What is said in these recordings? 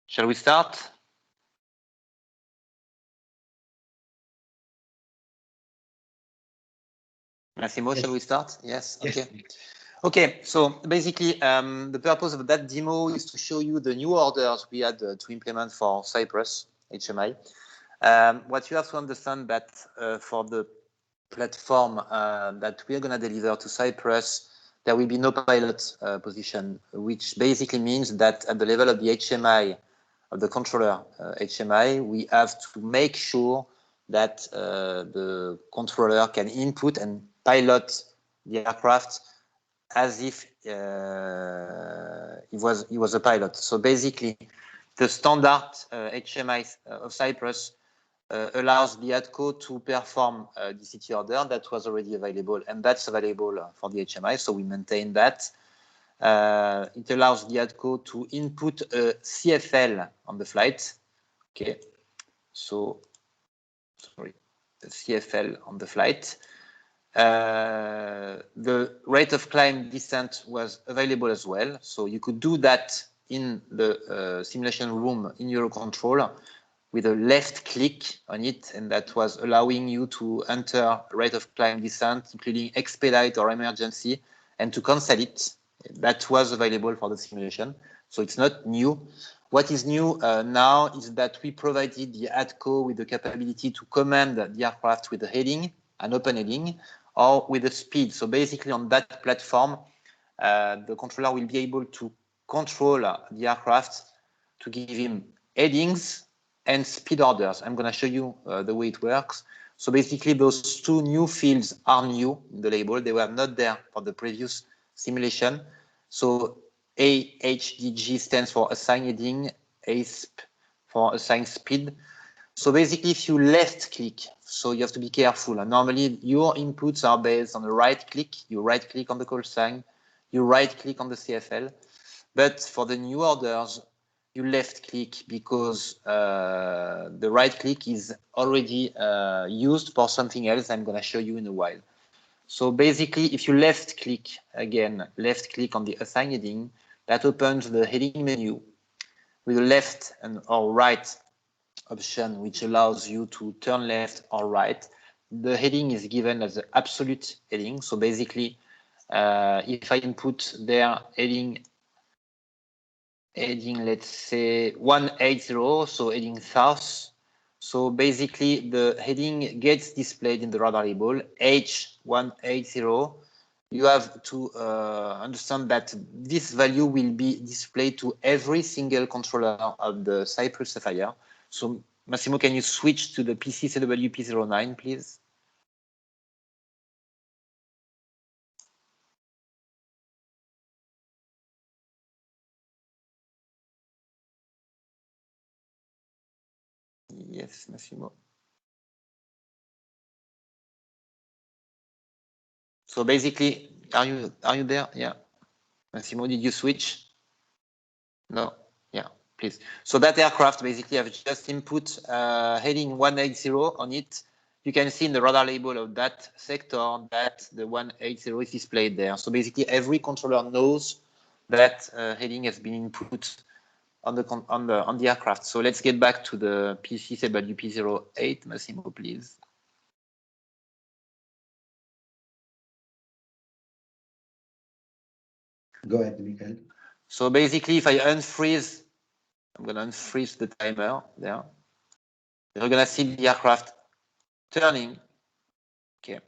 Shall we start? Massimo, yes. Shall we start? Yes, okay. Yes. Okay, so basically the purpose of that demo is to show you the new orders we had to implement for Cypress HMI. What you have to understand that for the platform that we are going to deliver to Cypress, there will be no pilot position, which basically means that at the level of the HMI, of the controller HMI, we have to make sure that the controller can input and pilot the aircraft as if he was a pilot. So basically, the standard HMI of Cypress allows the ADCO to perform a DCT order that was already available, and that's available for the HMI, so we maintain that. It allows the ADCO to input a CFL on the flight. Okay, so sorry, the CFL on the flight. The rate of climb descent was available as well, so you could do that in the simulation room in Eurocontrol with a left click on it, and that was allowing you to enter rate of climb descent, including expedite or emergency, and to cancel it. That was available for the simulation, so it's not new. What is new now is that we provided the ADCO with the capability to command the aircraft with a heading, an open heading, or with a speed. So basically on that platform, the controller will be able to control the aircraft to give him headings and speed orders. I'm going to show you the way it works. So basically those two new fields are new in the label. They were not there for the previous simulation. So AHDG stands for assign heading, ASP for assign speed. So basically if you left click, so you have to be careful. And normally your inputs are based on the right click. You right click on the call sign, you right click on the CFL. But for the new orders, you left click because the right click is already used for something else I'm going to show you in a while. So basically, if you left click, again, left click on the assign heading, that opens the heading menu with a left and or right option, which allows you to turn left or right. The heading is given as an absolute heading. So basically, if I input their heading, let's say 180, so heading south. So basically the heading gets displayed in the radar label H180. You have to understand that this value will be displayed to every single controller of the Cypress Sapphire. So Massimo, can you switch to the PCCWP09, please? Yes, Massimo. So basically, are you there? Yeah. Massimo, did you switch? No. Yeah, please. So that aircraft basically I've just input heading 180 on it. You can see in the radar label of that sector that the 180 is displayed there. So basically every controller knows that heading has been input on the aircraft. So let's get back to the PCCWP08, Massimo, please. Go ahead, Michael. So basically, if I unfreeze, I'm going to unfreeze the timer there. You're going to see the aircraft turning. Okay.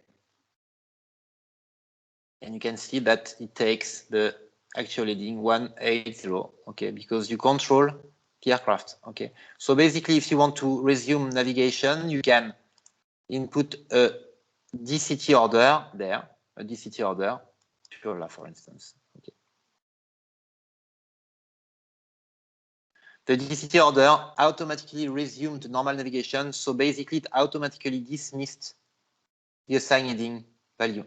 And you can see that it takes the actual heading 180, okay, because you control the aircraft, okay. So basically, if you want to resume navigation, you can input a DCT order there, a DCT order, for instance, okay. The DCT order automatically resumed normal navigation, so basically it automatically dismissed the assigned heading value.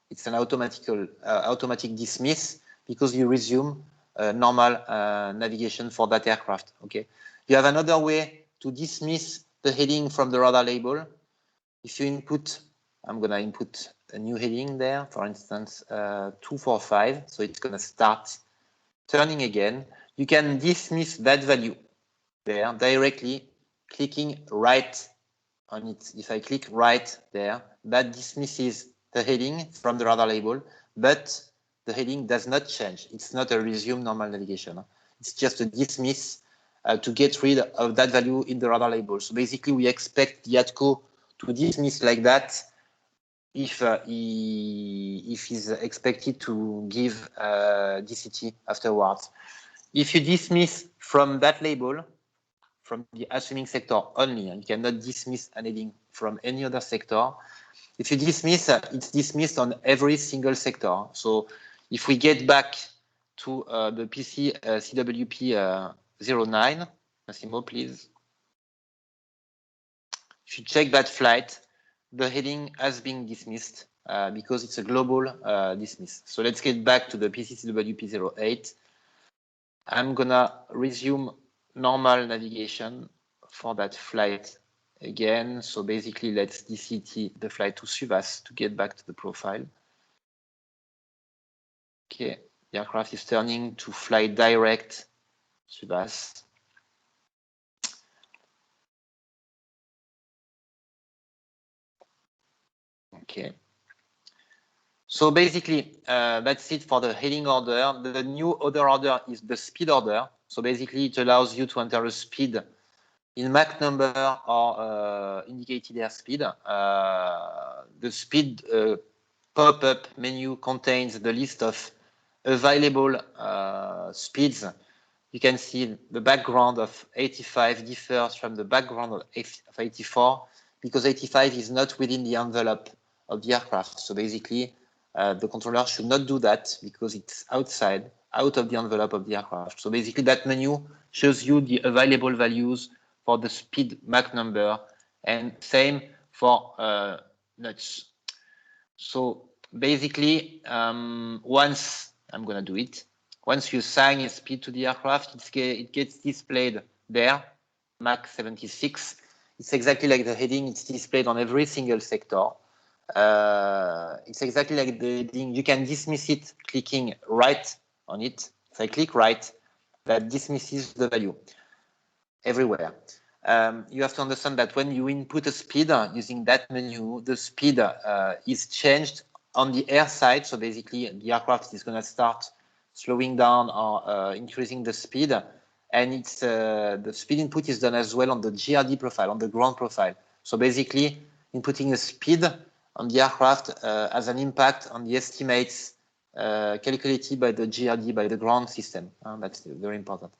It's an automatic dismiss because you resume normal navigation for that aircraft. Okay. You have another way to dismiss the heading from the radar label. If you input, I'm going to input a new heading there, for instance, 245. So it's going to start turning again. You can dismiss that value. there directly, clicking right on it. If I click right there, that dismisses the heading from the radar label, but the heading does not change. It's not a resume normal navigation. It's just a dismiss to get rid of that value in the radar label. So basically, we expect the ATCO to dismiss like that if he's expected to give DCT afterwards. If you dismiss from that label, from the assuming sector only, and you cannot dismiss an heading from any other sector. If you dismiss, it's dismissed on every single sector. So if we get back to the PC CWP 09, Massimo, please. If you check that flight, the heading has been dismissed because it's a global dismiss. So let's get back to the PC CWP 08. I'm gonna resume normal navigation for that flight again. So basically, let's DCT the flight to Suvas to get back to the profile. Okay, the aircraft is turning to fly direct Suvas. Okay. So basically, that's it for the heading order. The new other order is the speed order. So basically, it allows you to enter a speed in Mach number or indicated airspeed. The speed pop-up menu contains the list of available speeds. You can see the background of 85 differs from the background of 84 because 85 is not within the envelope of the aircraft. So basically, the controller should not do that because it's outside, out of the envelope of the aircraft. So basically, that menu shows you the available values for the speed Mach number, and same for nuts. So basically, once I'm going to do it, once you assign a speed to the aircraft, it gets displayed there, Mach 76. It's exactly like the heading. It's displayed on every single sector. It's exactly like the heading. You can dismiss it clicking right on it. If I click right, that dismisses the value everywhere. You have to understand that when you input a speed using that menu, the speed is changed on the air side. So basically, the aircraft is going to start slowing down or increasing the speed. And it's the speed input is done as well on the GRD profile, on the ground profile. So basically, inputting a speed on the aircraft has an impact on the estimates calculated by the GRD, by the ground system. That's very important.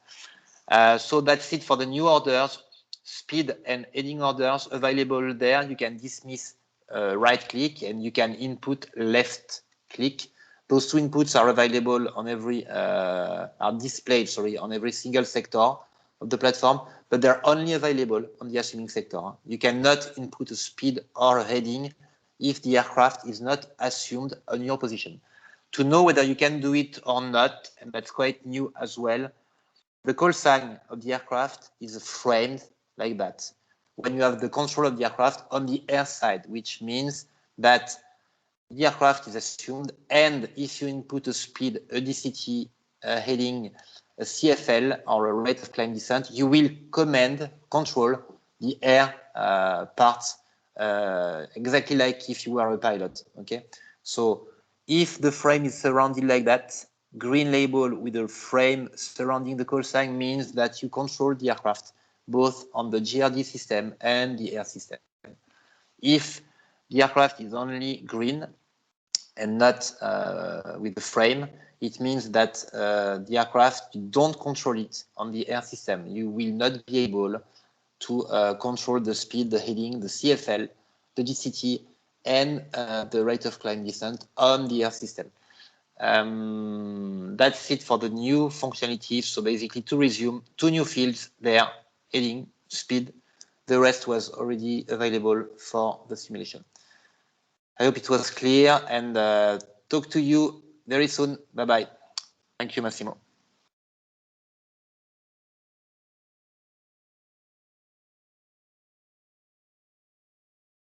So that's it for the new orders, speed and heading orders available there. You can dismiss right click and you can input left click. Those two inputs are available on every, are displayed, sorry, on every single sector of the platform, but they're only available on the assuming sector. You cannot input a speed or a heading if the aircraft is not assumed on your position. To know whether you can do it or not, and that's quite new as well, the call sign of the aircraft is framed like that. When you have the control of the aircraft on the air side, which means that the aircraft is assumed, and if you input a speed, a DCT, a heading, a CFL, or a rate of climb descent, you will control the air parts exactly like if you were a pilot. Okay, so if the frame is surrounded like that, green label with a frame surrounding the call sign means that you control the aircraft both on the GRD system and the air system. If the aircraft is only green and not with the frame, it means that the aircraft, you don't control it on the air system. You will not be able to control the speed, the heading, the CFL, the DCT, and the rate of climb descent on the air system. That's it for the new functionalities. So basically, to resume, 2 new fields there, heading, speed. The rest was already available for the simulation. I hope it was clear, and talk to you very soon. Bye-bye. Thank you, Massimo.